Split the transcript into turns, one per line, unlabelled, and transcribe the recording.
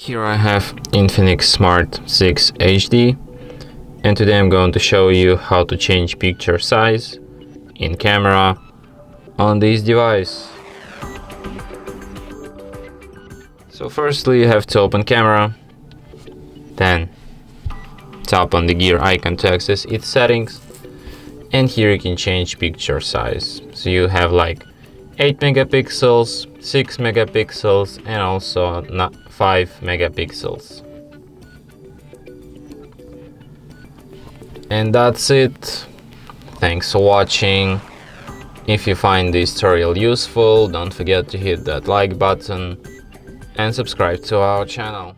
Here I have Infinix Smart 6 HD, and today I'm going to show you how to change picture size in camera on this device. So firstly you have to open camera, then tap on the gear icon to access its settings, and here you can change picture size. So you have like 8 megapixels, 6 megapixels, and also 5 megapixels. And that's it. Thanks for watching. If you find this tutorial useful, don't forget to hit that like button and subscribe to our channel.